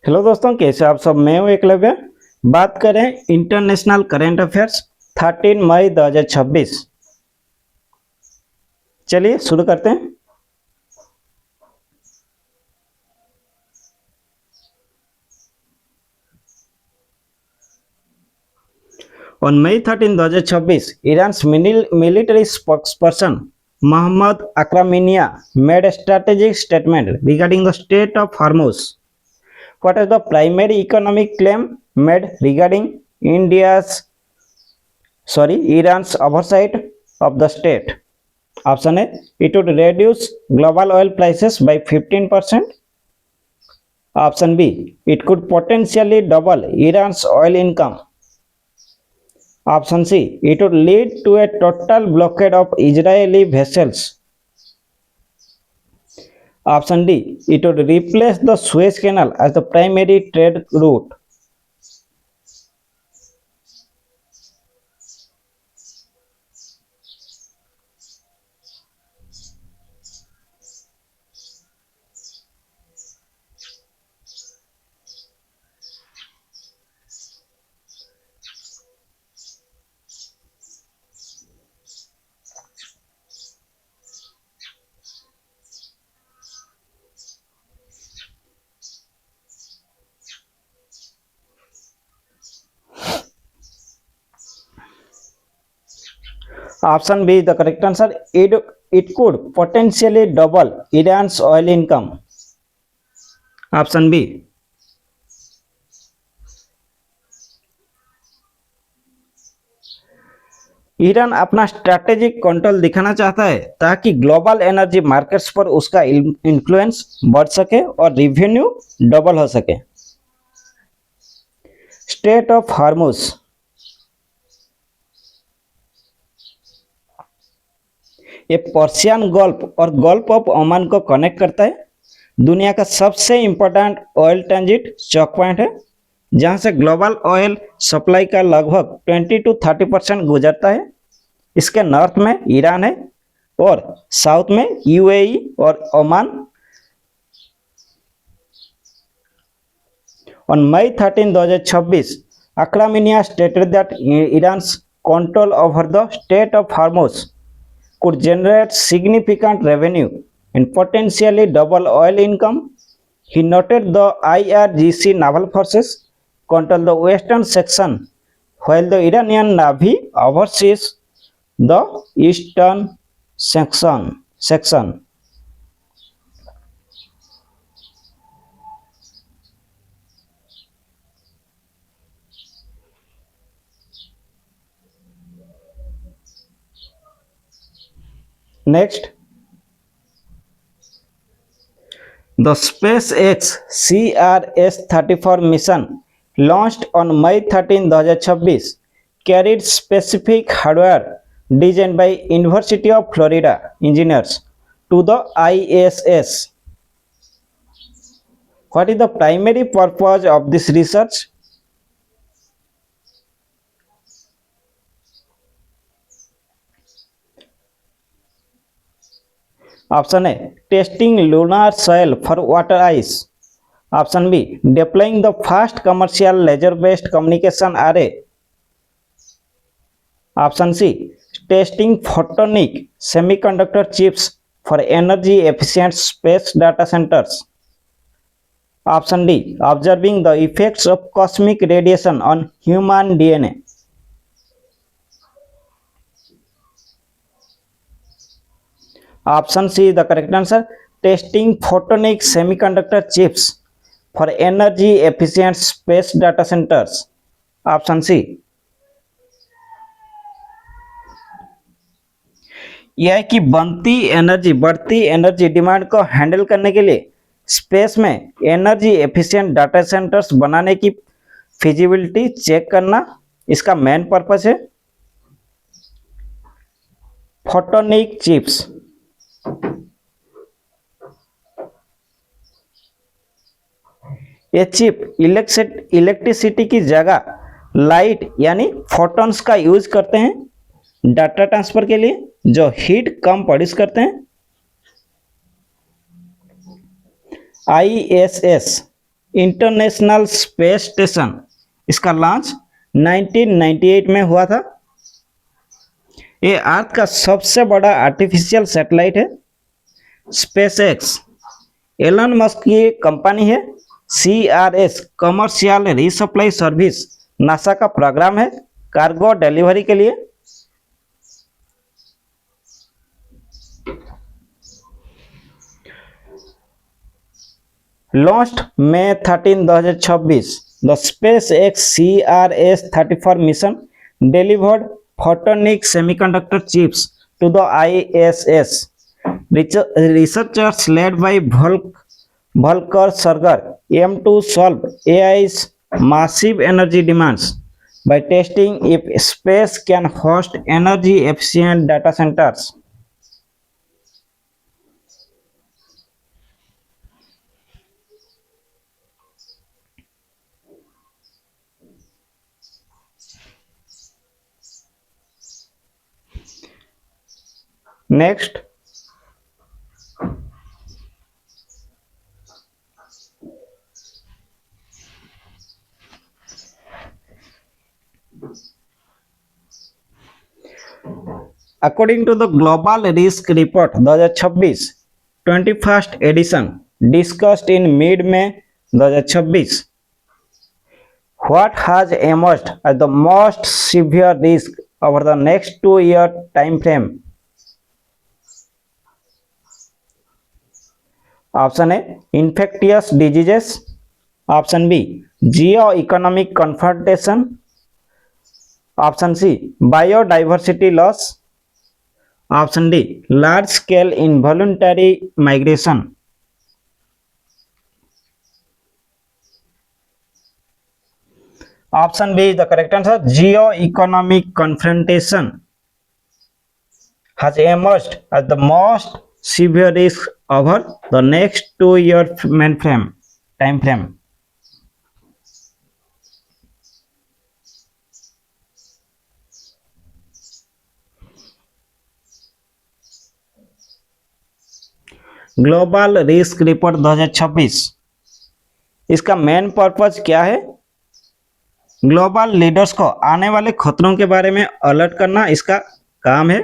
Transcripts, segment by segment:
Hello दोस्तों, कैसे आप सब। मैं हूं एकलव्य। बात करें इंटरनेशनल करंट अफेयर्स 13 मई 2026। चलिए शुरू करते हैं। On May 13, 2026, Iran's military spokesperson Mohammad Akraminia made a strategic statement regarding the Strait of Hormuz. What is the primary economic claim made regarding Iran's oversight of the state? Option A, it would reduce global oil prices by 15%. Option B, it could potentially double Iran's oil income. Option C, it would lead to a total blockade of Israeli vessels. Option D, it would replace the Suez Canal as the primary trade route. Option B is the correct answer. It could potentially double Iran's oil income. Option B. Iran अपना strategic control दिखाना चाहता है ताकि global energy markets पर उसका influence बढ़ सके और रेवेन्यू डबल हो सके। स्ट्रेट ऑफ हॉर्मुज ये पर्शियन गल्फ और गल्फ ऑफ ओमान को कनेक्ट करता है। दुनिया का सबसे इंपॉर्टेंट ऑयल ट्रांजिट चौक पॉइंट है, जहां से ग्लोबल ऑयल सप्लाई का लगभग 20 to 30% गुजरता है। इसके नॉर्थ में ईरान है और साउथ में यूएई और Oman. On May 13, 2026, Akraminia stated that Iran's control over the Strait of Hormuz could generate significant revenue and potentially double oil income. He noted the IRGC naval forces control the western section, while the Iranian Navy oversees the eastern section. Next, the SpaceX CRS-34 mission launched on May 13, 2026 carried specific hardware designed by University of Florida engineers to the ISS. What is the primary purpose of this research? Option A, testing lunar soil for water ice. Option B, deploying the first commercial laser-based communication array. Option C, testing photonic semiconductor chips for energy efficient space data centers. Option D, observing the effects of cosmic radiation on human DNA. Option C is the correct answer. Testing photonic semiconductor chips for energy efficient space data centers. Option C. यह है कि बढ़ती energy demand को handle करने के लिए space में energy efficient data centres बनाने की फिजिबिलिटी चेक करना इसका मेन पर्पस है। फोटोनिक चिप्स ये चिप इलेक्ट्रिसिटी की जगह लाइट यानी फोटॉन्स का यूज करते हैं डाटा ट्रांसफर के लिए, जो हीट कम प्रोड्यूस करते हैं। ISS इंटरनेशनल स्पेस स्टेशन, इसका लॉन्च 1998 में हुआ था। ये अर्थ का सबसे बड़ा आर्टिफिशियल सैटेलाइट है। स्पेसएक्स एलन मस्क की कंपनी है। CRS commercial resupply service NASA का प्रोग्राम है कार्गो डिलीवरी के लिए। Launched May 13, 2026, the SpaceX CRS-34 mission delivered photonic semiconductor chips to the ISS. Researchers led by Volker Serger aim to solve AI's massive energy demands by testing if space can host energy-efficient data centers. Next, according to the Global Risk Report 2026 21st edition discussed in mid-May 2026, what has emerged as the most severe risk over the next 2-year time frame? Option A, infectious diseases. Option B, geo-economic confrontation. Option C, biodiversity loss. Option D, large-scale involuntary migration. Option B is the correct answer. Geo-economic confrontation has emerged as the most severe risk over the next 2-year time frame. Global risk report 2026, इसका main purpose क्या है? Global leaders को आने वाले खतरों के बारे में अलर्ट करना इसका काम है।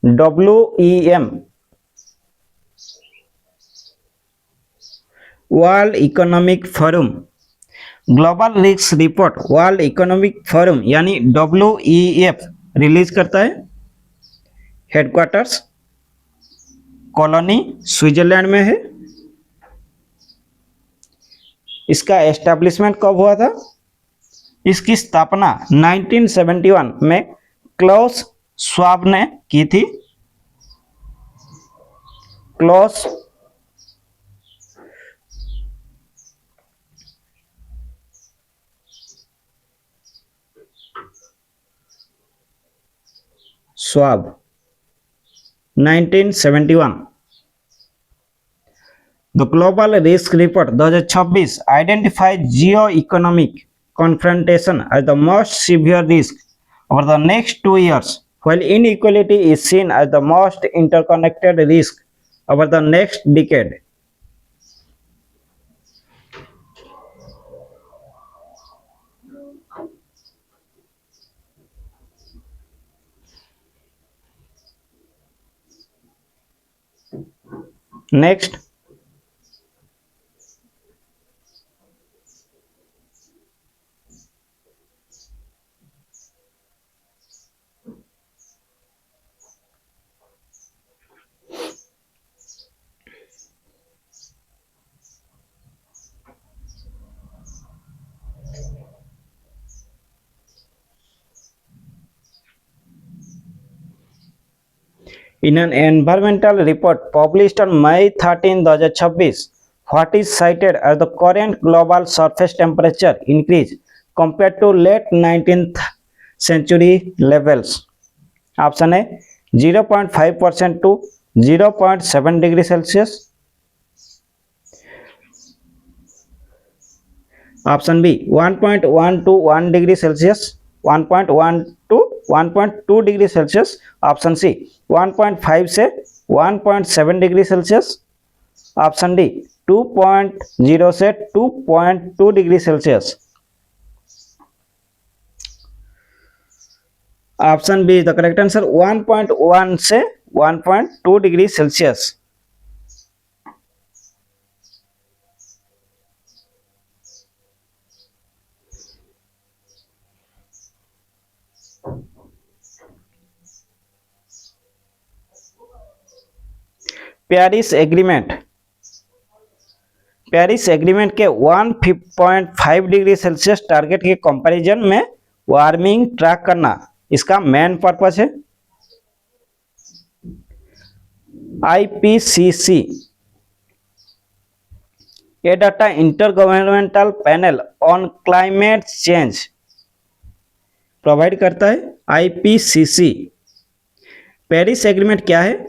WEM world economic forum, global risk report world economic forum यानी WEF रिलीज करता है। हेडक्वार्टर्स कॉलोनी स्विट्जरलैंड में है। इसका एस्टैब्लिशमेंट कब हुआ था? इसकी स्थापना 1971 में क्लॉस श्वाब ने की थी। Klaus Schwab 1971। The Global Risk Report 2026 identifies geo-economic confrontation as the most severe risk over the next 2 years, while inequality is seen as the most interconnected risk over the next decade. Next, in an environmental report published on May 13, 2026, what is cited as the current global surface temperature increase compared to late 19th century levels? Option A, 0.5% to 0.7 degrees Celsius. Option B, 1.1 to 1 degree Celsius. 1.1 to 1.2 degree Celsius. Option C 1.5 से 1.7 degree Celsius. Option D 2.0 से 2.2 degree Celsius. Option B the correct answer 1.1 से 1.2 degree Celsius. Paris agreement के 1.5 degree Celsius target के comparison में warming track करना इसका main purpose है। IPCC ये data intergovernmental panel on climate change provide करता है। आईपीसीसी। पेरिस एग्रीमेंट क्या है?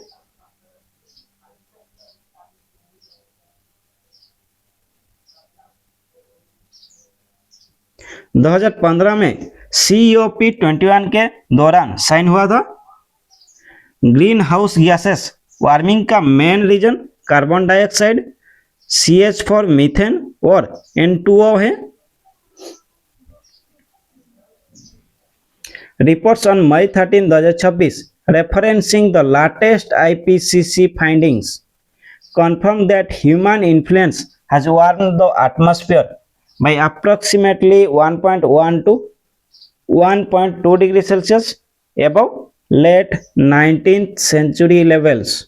दो 2015 में COP21 के दौरान साइन हुआ था। ग्रीन हाउस गैसेस वार्मिंग का main reason carbon dioxide, CH4 methane और N2O है। Reports on May 13, 2026 referencing the latest IPCC findings confirm that human influence has warmed the atmosphere by approximately 1.1 to 1.2 degrees Celsius above late 19th century levels.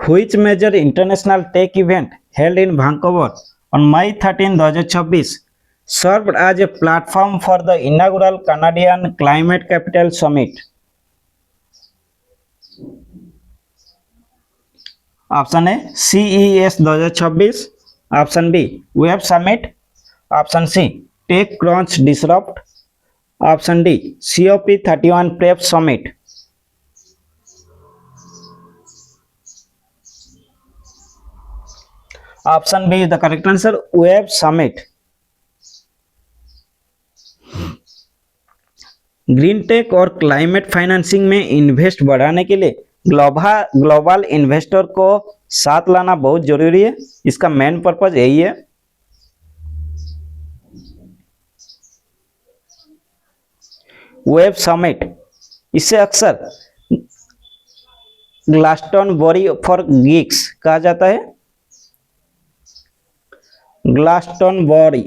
Which major international tech event held in Vancouver on May 13, 2026 served as a platform for the inaugural Canadian Climate Capital Summit? Option A CES 2026, option B Web Summit, option C TechCrunch Disrupt, option D COP31 prep summit. Option B the correct answer Web Summit. Green tech और climate financing में invest बढ़ाने के लिए global investor को साथ लाना बहुत जरूरी है। इसका मेन पर्पज यही है। वेब समिट इसे अक्सर ग्लासटोनबरी फॉर गीक्स कहा जाता है। ग्लासटोनबरी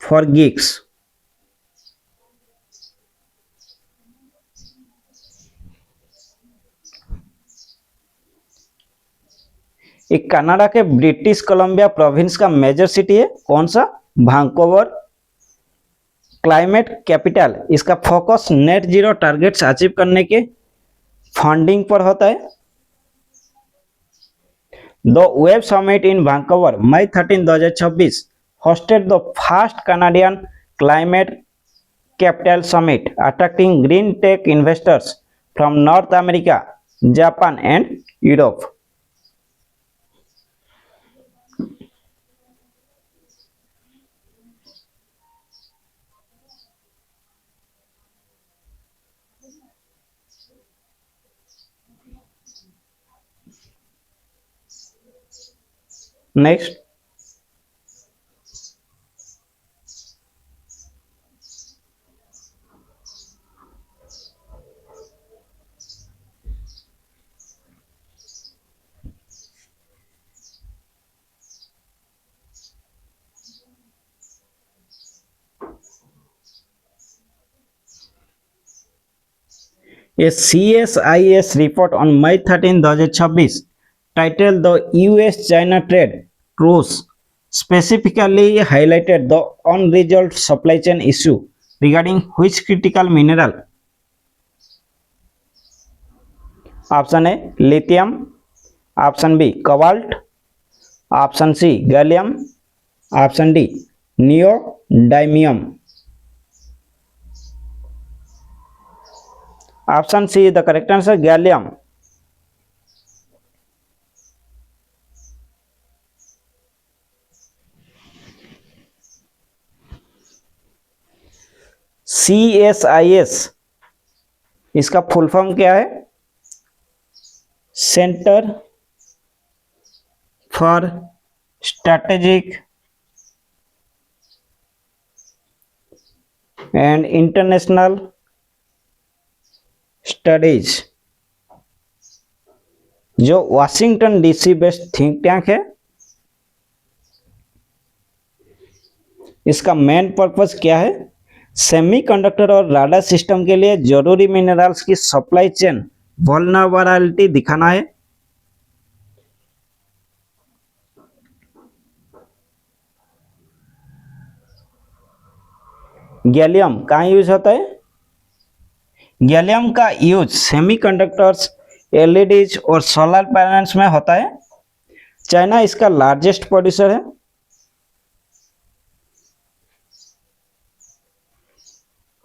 फॉर गीक्स। एक कनाडा के ब्रिटिश कोलंबिया प्रोविंस का मेजर सिटी है। कौन सा? वैंकूवर। क्लाइमेट कैपिटल इसका focus net zero targets achieve करने के फंडिंग पर होता है। The Web Summit in Vancouver, May 13, 2026 hosted the first Canadian Climate Capital Summit, attracting green tech investors from North America, Japan and Europe. Next, a CSIS report on May 13, 2026 titled the US-China Trade Cruz specifically highlighted the unresolved supply chain issue regarding which critical mineral? Option A lithium, option B cobalt, option C gallium, option D neodymium. Option C is the correct answer, gallium. CSIS इसका full form क्या है? Centre for strategic and international studies, जो Washington DC based think tank है। इसका main purpose क्या है? Semiconductor और radar system के लिए जरूरी मिनरल्स की सप्लाई चेन वल्नरेबिलिटी दिखाना है। गैलियम कहाँ यूज होता है? गैलियम का यूज सेमीकंडक्टर्स, एलईडीज और सोलर पैनल्स में होता है। चाइना इसका लार्जेस्ट प्रोड्यूसर है।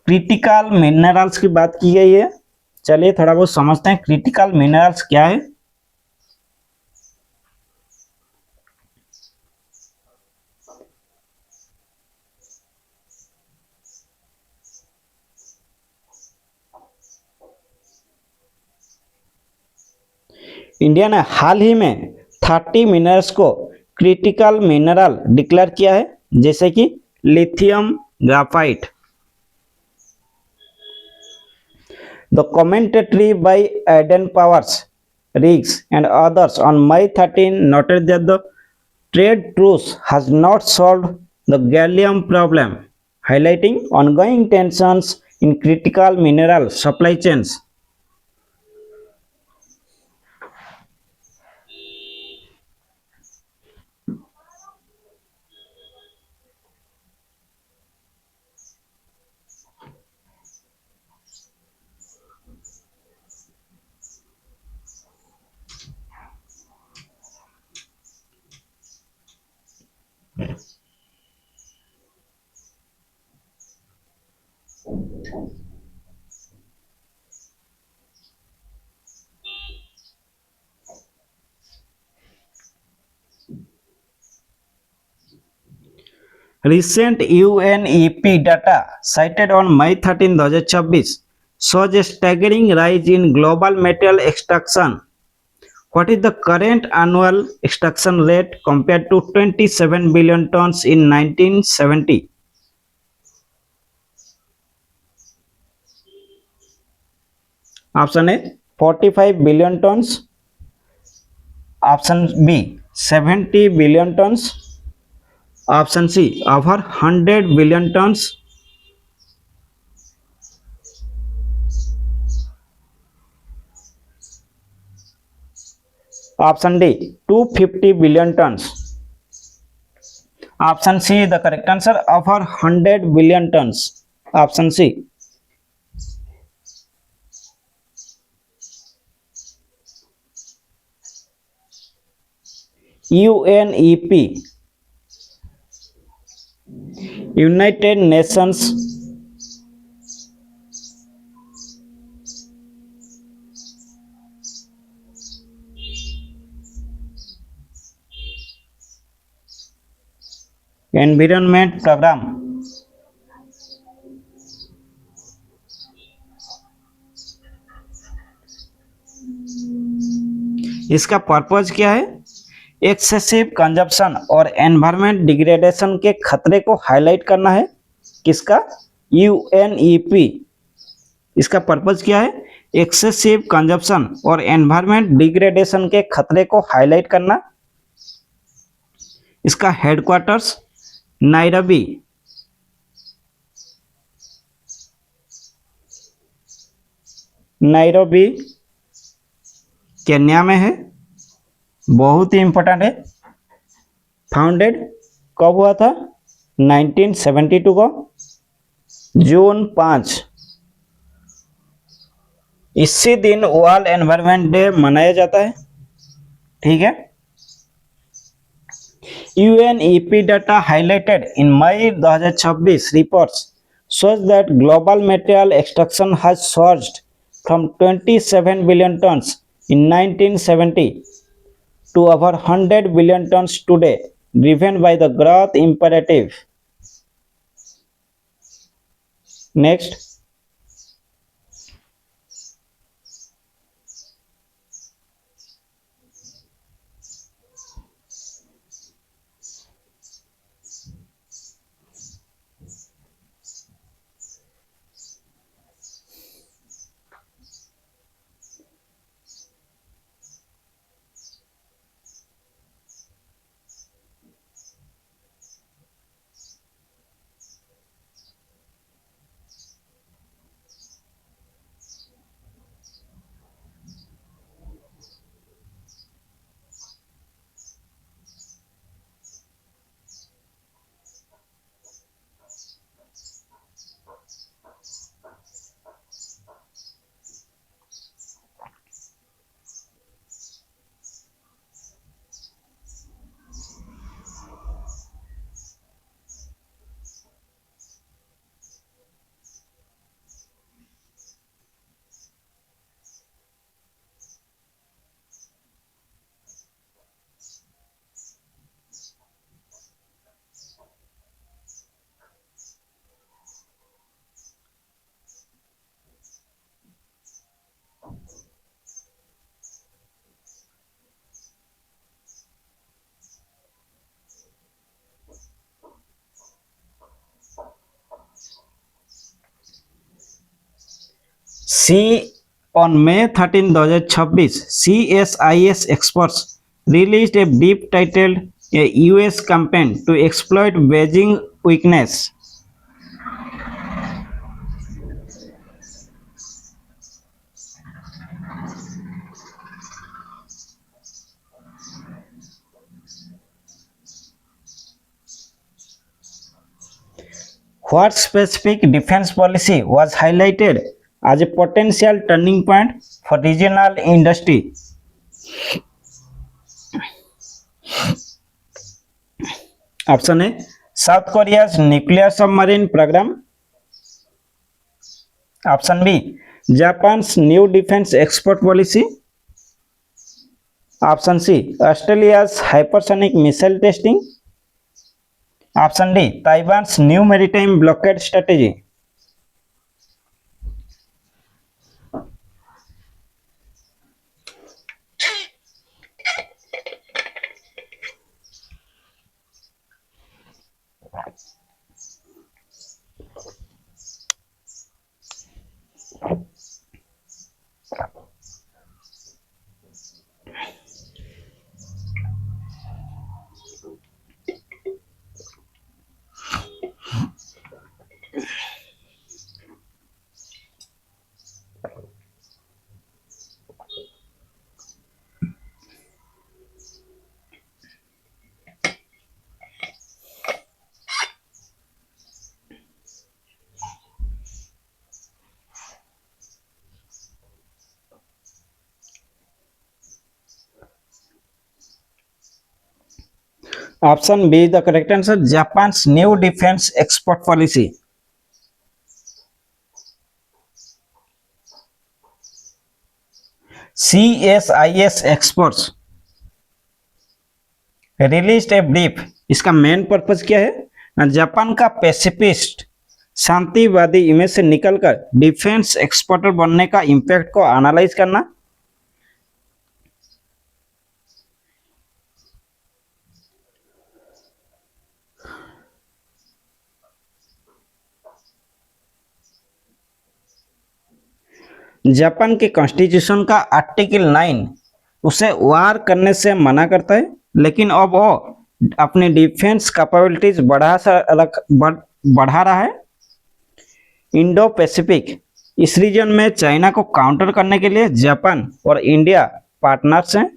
क्रिटिकल मिनरल्स की बात की गई है, चलिए थोड़ा बहुत समझते हैं क्रिटिकल मिनरल्स क्या है। इंडिया ने हाल ही में 30 मिनरल्स को क्रिटिकल मिनरल डिक्लेयर किया है, जैसे कि lithium, graphite. The commentary by Aiden Powers, Riggs and others on May 13 noted that the trade truce has not solved the gallium problem, highlighting ongoing tensions in critical mineral supply chains. Recent UNEP data cited on May 13, 2026 shows a staggering rise in global metal extraction. What is the current annual extraction rate compared to 27 billion tons in 1970? Option A 45 billion tons, option B 70 billion tons, option C over 100 billion tons, option D 250 billion tons. Option C is the correct answer, over 100 billion tons. Option C. UNEP, United Nations Environment Program, इसका purpose क्या है? Excessive consumption और environment degradation के खतरे को highlight करना है। किसका? यूएनईपी। इसका पर्पज क्या है? एक्सेसिव कंजप्शन और एनवायरमेंट डिग्रेडेशन के खतरे को हाईलाइट करना। इसका हेडक्वार्टर्स नायरोबी, नायरोबी केन्या में है। बहुत ही इंपॉर्टेंट है। फाउंडेड कब हुआ था? 1972 को, जून 5। इसी दिन वर्ल्ड एनवायरनमेंट डे मनाया जाता है। ठीक है। UNEP data highlighted in May 2026 reports shows that global material extraction has surged from 27 billion tons in 1970 to over 100 billion tons today, driven by the growth imperative. Next, on May 13, 2026, CSIS experts released a brief titled "A US Campaign to Exploit Beijing Weakness." What specific defense policy was highlighted as a potential turning point for regional industry? Option A, South Korea's nuclear submarine program. Option B, Japan's new defense export policy. Option C, Australia's hypersonic missile testing. Option D, Taiwan's new maritime blockade strategy. Option B, the correct answer, Japan's new defense export policy. CSIS experts released a brief. इसका main purpose क्या है? Japan का pacifist शांतिवादी image से निकलकर defence exporter बनने का impact को analyse करना। जापान के कॉन्स्टिट्यूशन का आर्टिकल 9 उसे वार करने से मना करता है, लेकिन अब वो अपनी डिफेंस कैपेबिलिटीज बढ़ा रहा है। इंडो पैसिफिक, इस रीजन में चाइना को काउंटर करने के लिए जापान और इंडिया पार्टनर्स हैं।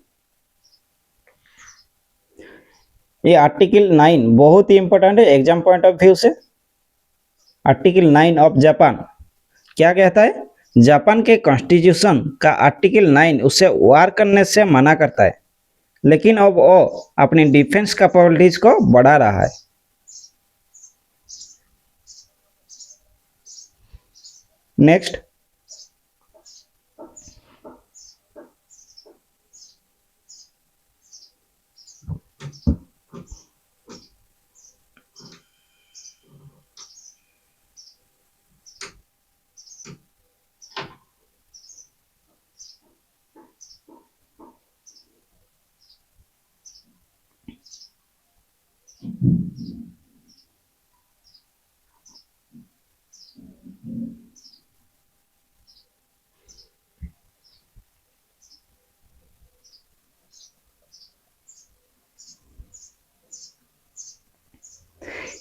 ये आर्टिकल 9 बहुत ही इंपॉर्टेंट है एग्जाम पॉइंट ऑफ व्यू से। आर्टिकल 9 ऑफ जापान क्या कहता है? जापान के कॉन्स्टिट्यूशन का आर्टिकल 9 उसे वार करने से मना करता है, लेकिन अब वो अपनी डिफेंस कैपेबिलिटीज को बढ़ा रहा है। Next,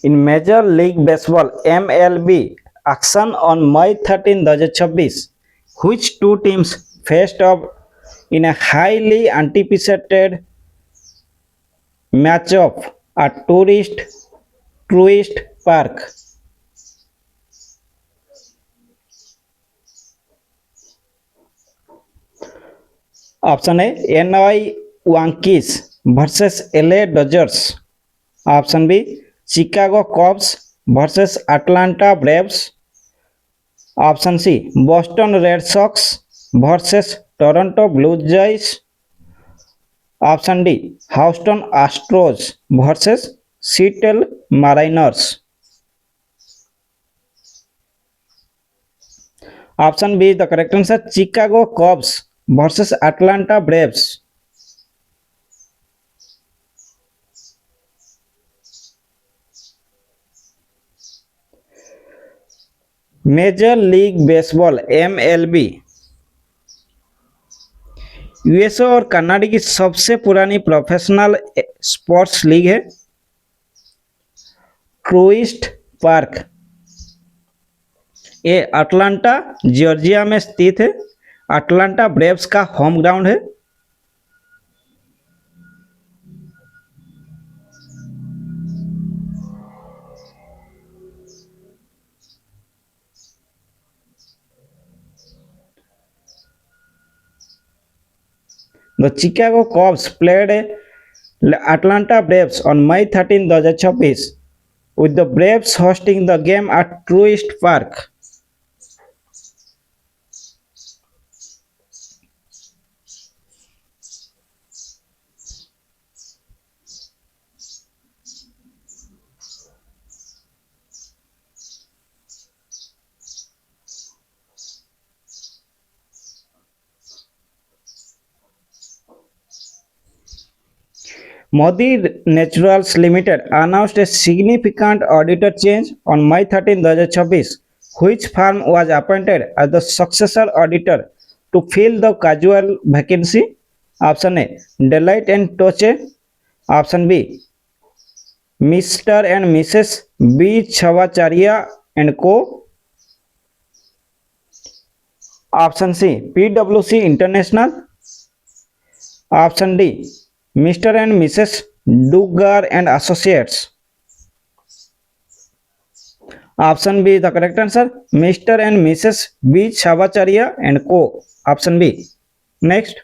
in Major League Baseball MLB action on May 13, 2026, which two teams faced off in a highly anticipated matchup at Truist Park? Option A NY Yankees versus LA Dodgers। Option B Chicago Cubs versus Atlanta Braves. Option C Boston Red Sox versus Toronto Blue Jays. Option D Houston Astros versus Seattle Mariners. Option B the correct answer Chicago Cubs versus Atlanta Braves. Major League Baseball MLB USA और Canada की सबसे पुरानी professional sports league है। Truist Park ये Atlanta Georgia में स्थित है। Atlanta Braves का होम ग्राउंड है। The Chicago Cubs played Atlanta Braves on May 13, 2026, with the Braves hosting the game at Truist Park. Modi Naturals Limited announced a significant auditor change on May 13, 2026, which firm was appointed as the successor auditor to fill the casual vacancy. Option A Deloitte and Touche. Option B Mr. and Mrs. B. Chhavacharya and Co. Option C PwC International. Option D Mr. and Mrs. Duggar and Associates. Option B the correct answer Mr. and Mrs. B. Chhavacharya and Co. Option B. Next,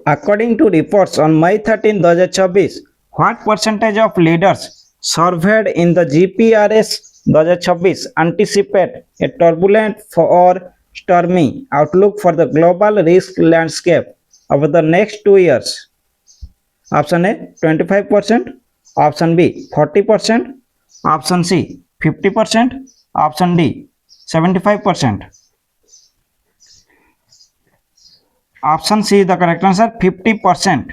according to reports on May 13, 2026, what percentage of leaders surveyed in the GPRS 2026 anticipate a turbulent or stormy outlook for the global risk landscape over the next 2 years? Option A 25%, option B 40%, option C 50%, option D 75%. Option C is the correct answer 50%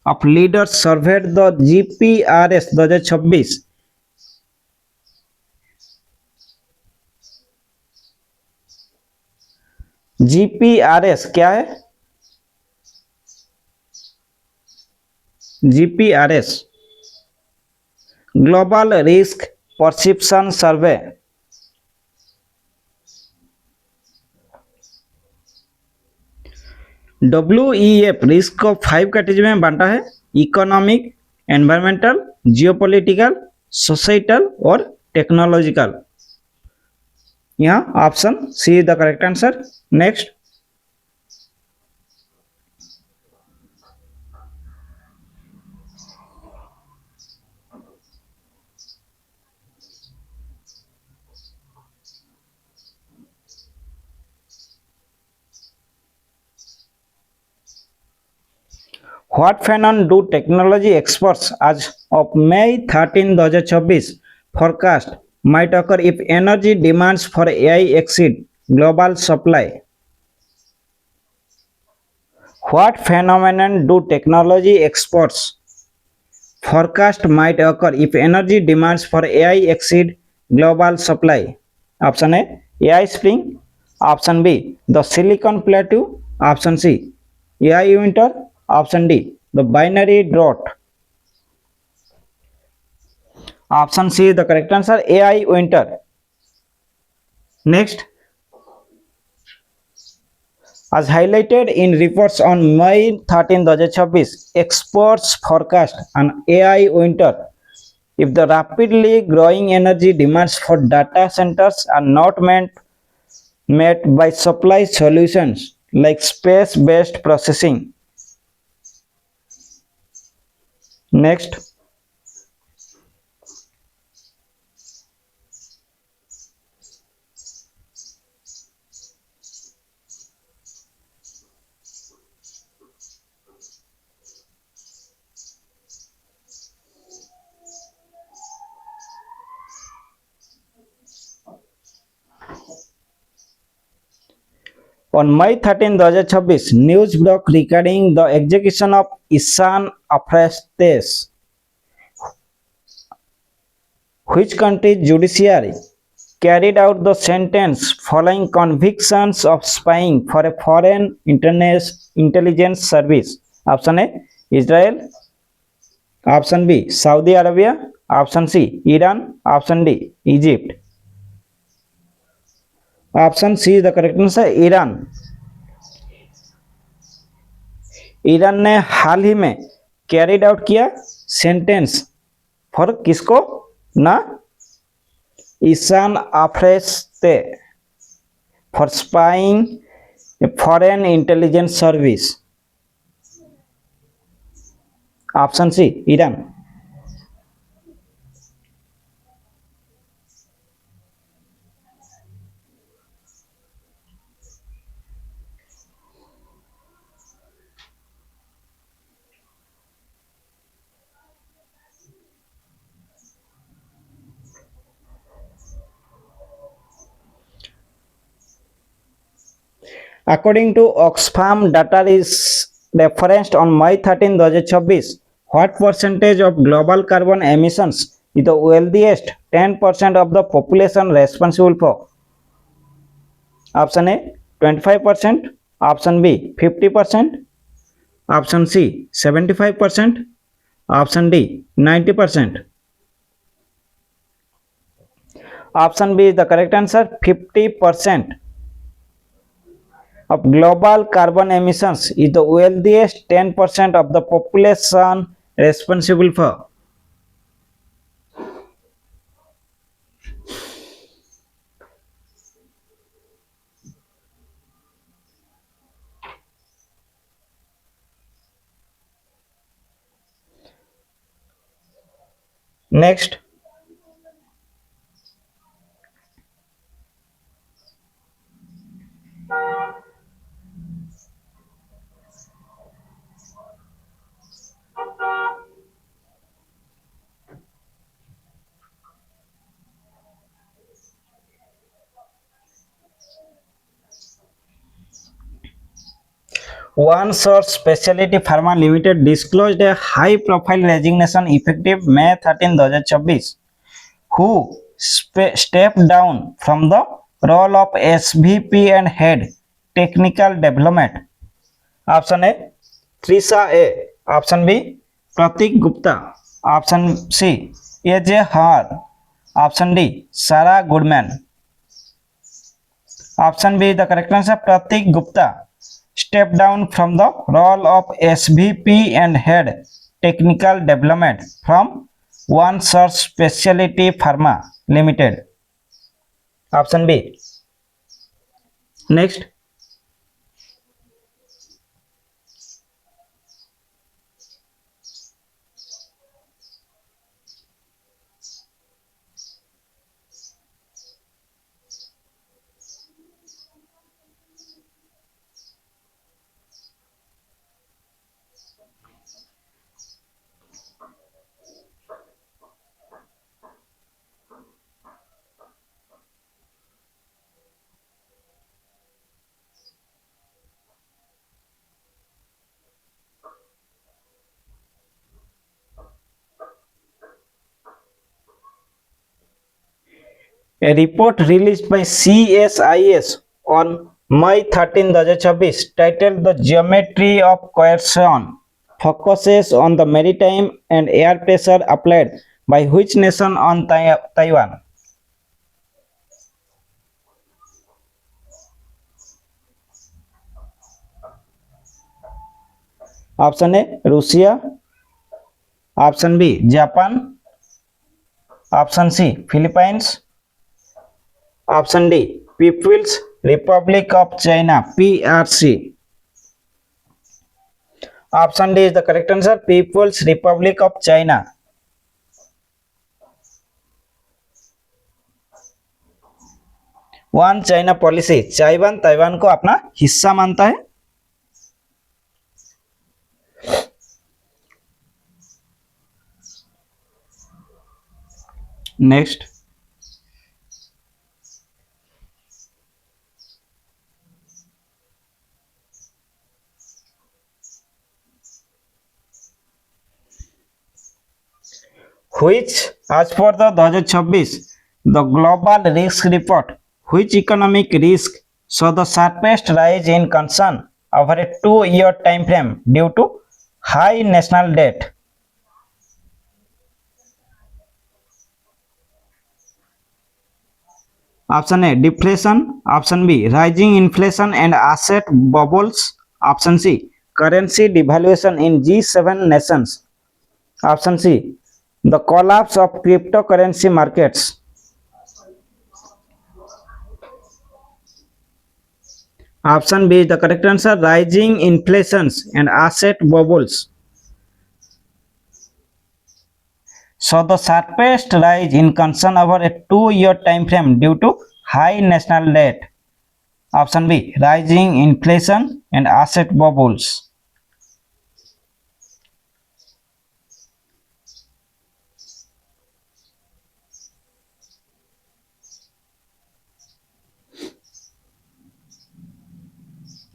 of leaders surveyed the GPRS 2026 GPRS क्या है? GPRS, Global Risk Perception Survey, WEF risk को 5 category में बांटा है, economic, environmental, geopolitical, societal और technological. यहाँ option C the correct answer. Next, What phenomenon do technology experts as of May 13, 2024 forecast might occur if energy demands for AI exceed global supply? What phenomenon do technology experts forecast might occur if energy demands for AI exceed global supply? Option A, AI spring. Option B, the silicon plateau. Option C, AI winter. Option D, the binary drought. Option C is the correct answer, AI winter. Next, as highlighted in reports on May 13, 2024, experts forecast an AI winter if the rapidly growing energy demands for data centers are not met by supply solutions like space-based processing. Next, on May 13, 2024, news broke regarding the execution of Ihsan Afrastes. Which country's judiciary carried out the sentence following convictions of spying for a foreign intelligence service? Option A, Israel. Option B, Saudi Arabia. Option C, Iran. Option D, Egypt. Option C the correct answer, Iran. Iran ने हाल ही में carried out किया sentence for किसको ना, ईशान आफरेस्ते for spying foreign intelligence service. Option C, Iran. According to Oxfam data is referenced on May 13, 2024, what percentage of global carbon emissions is the wealthiest 10% of the population responsible for? Option A, 25%. Option B, 50%. Option C, 75%. Option D, 90%. Option B is the correct answer, 50%. of global carbon emissions is the wealthiest 10% of the population responsible for. Next, OneSource Specialty Pharma Limited disclosed a high-profile resignation effective May 13, 2024. Who stepped down from the role of SVP and Head Technical Development? Option A, Trisha A. Option B, Pratik Gupta. Option C. A.J. Har. Option D. Sarah Goodman. Option B. The correct answer Pratik Gupta stepped down from the role of SVP and head technical development from One Source Specialty Pharma Limited. Option B. Next. A report released by CSIS on May 13, 2024 titled The Geometry of Coercion focuses on the maritime and air pressure applied by which nation on Taiwan? Option A. Russia. Option B. Japan. Option C. Philippines. Option D. People's Republic of China PRC. Option D is the correct answer People's Republic of China. One China policy Taiwan को अपना हिस्सा मानता है. Next. Which, as per the 2026 the global risk report, which economic risk saw the sharpest rise in concern over a 2-year time frame due to high national debt? Option A. Deflation. Option B. Rising inflation and asset bubbles. Option C. Currency devaluation in G7 nations. Option C. The collapse of cryptocurrency markets. Option B is the correct answer rising inflations and asset bubbles. So the sharpest rise in concern over a 2-year time frame due to high national debt. Option B rising inflation and asset bubbles.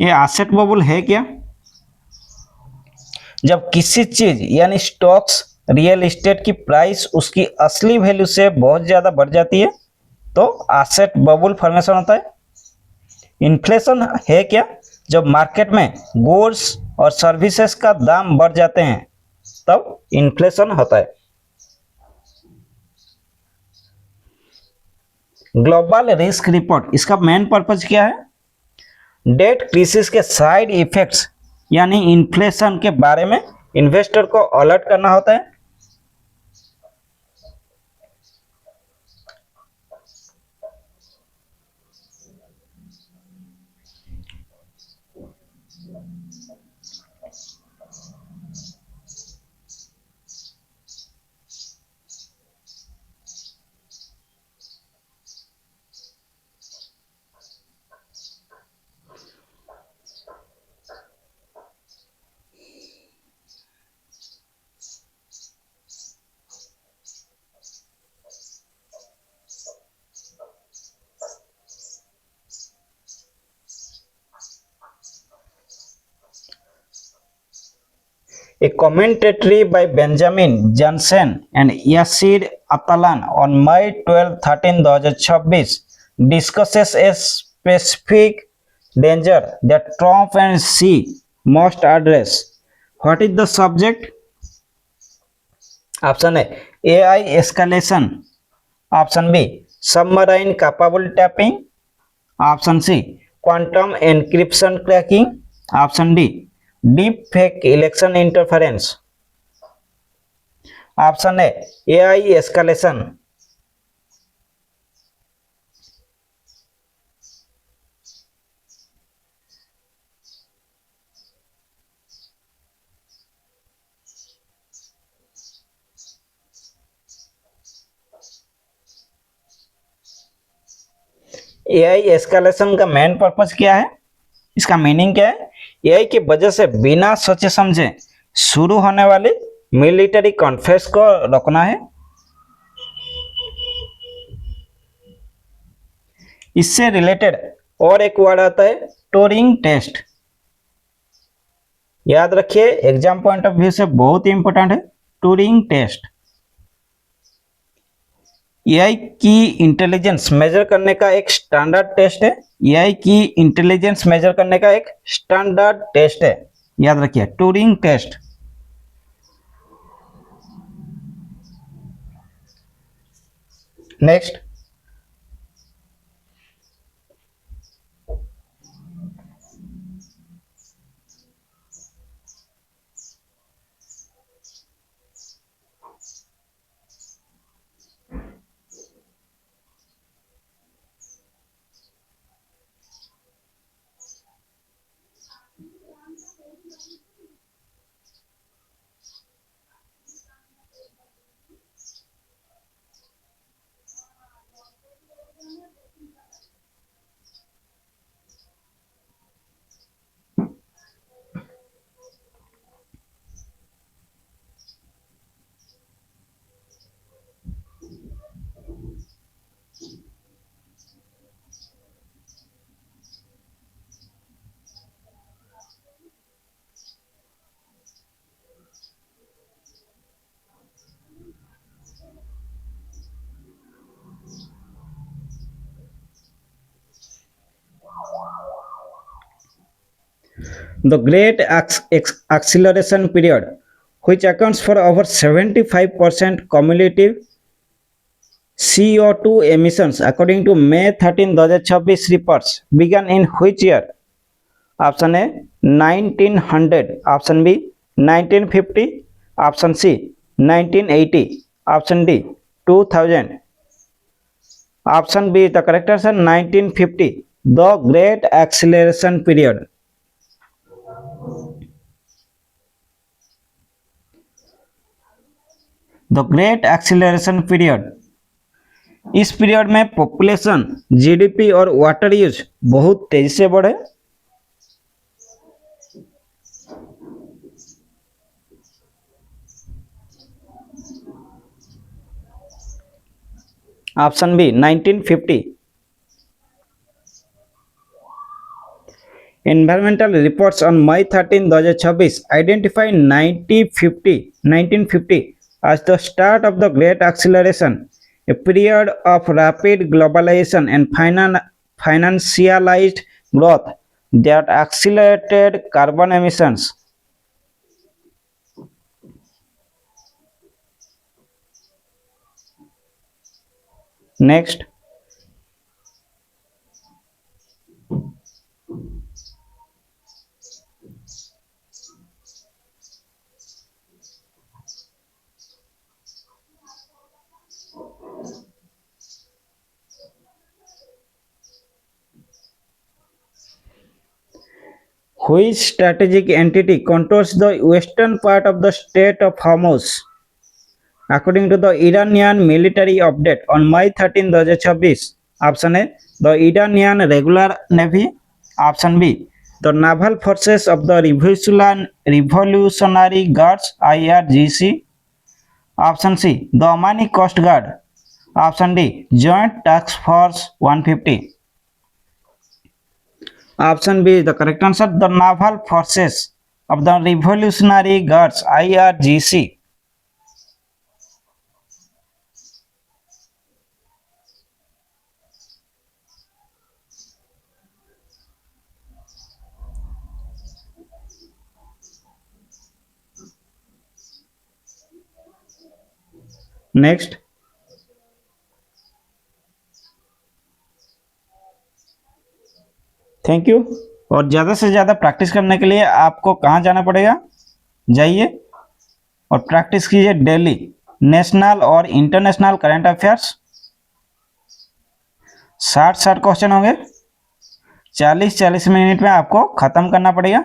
ये asset bubble है क्या? जब किसी चीज यानी stocks real estate की price उसकी असली वैल्यू से बहुत ज्यादा बढ़ जाती है तो एसेट बबल फॉर्मेशन होता है. इन्फ्लेशन है क्या? जब मार्केट में गुड्स और सर्विसेज का दाम बढ़ जाते हैं तब इन्फ्लेशन होता है. ग्लोबल रिस्क रिपोर्ट इसका मेन पर्पज क्या है? डेट क्राइसिस के साइड इफेक्ट्स यानी इन्फ्लेशन के बारे में इन्वेस्टर को अलर्ट करना होता है. A commentary by Benjamin Jansen and Yasir Atalan on May 12, 13, 2026 discusses a specific danger that Trump and Xi must address. What is the subject? Option A AI escalation, option B submarine capable tapping, option C quantum encryption cracking, option D deep fake election interference. Option A AI escalation. AI escalation का main purpose क्या है, इसका meaning क्या है? AI की वजह से बिना सोचे समझे शुरू होने वाली मिलिट्री कॉन्फ्लिक्ट को रोकना है। इससे रिलेटेड और एक वर्ड आता है टूरिंग टेस्ट। याद रखिए, एग्जाम पॉइंट ऑफ व्यू से बहुत ही इंपॉर्टेंट है टूरिंग टेस्ट। एआई की इंटेलिजेंस मेजर करने का एक स्टैंडर्ड टेस्ट है। एआई की इंटेलिजेंस मेजर करने का एक स्टैंडर्ड टेस्ट है, याद रखिए Turing test. Next, the great acceleration period, which accounts for over 75% cumulative CO2 emissions according to May 13, 2026 reports, began in which year? Option A 1900, option B 1950, option C 1980, option D 2000, option B the correct answer 1950, the great acceleration period। The great acceleration period, इस period में population, GDP और water use बहुत तेजी से बढ़े। Option B 1950। Environmental reports on May 13, 2026 identify 1950 as the start of the great acceleration, a period of rapid globalization and financialized growth that accelerated carbon emissions। Next, which strategic entity controls the western part of the Strait of Hormuz? According to the Iranian military update on May 13, 2026, option A, the Iranian regular navy, option B, the naval forces of the Revolutionary Guards IRGC, option C, the Omani Coast Guard, option D, Joint Task Force 150। Option B is the correct answer, the naval forces of the Revolutionary Guards IRGC। Next. Thank you. और ज़्यादा से ज़्यादा practice करने के लिए आपको कहाँ जाना पड़ेगा, जाइए और प्रैक्टिस कीजिए डेली नेशनल और इंटरनेशनल करंट अफेयर्स। 60 क्वेश्चन होंगे, 40-40 मिनट में आपको ख़त्म करना पड़ेगा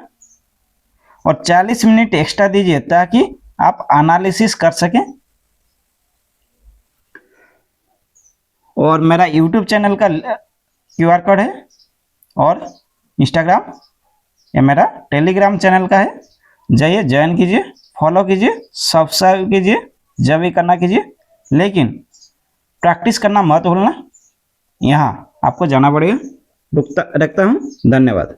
और 40 मिनट एक्स्ट्रा दीजिए ताकि आप एनालिसिस कर सकें। और मेरा यूट्यूब चैनल का QR कोड है और इंस्टाग्राम या मेरा टेलीग्राम चैनल का है, जाइए ज्वाइन कीजिए, फॉलो कीजिए, सब्सक्राइब कीजिए, जब भी करना कीजिए, लेकिन प्रैक्टिस करना मत भूलना। यहाँ आपको जाना पड़ेगा। रखता हूँ, धन्यवाद।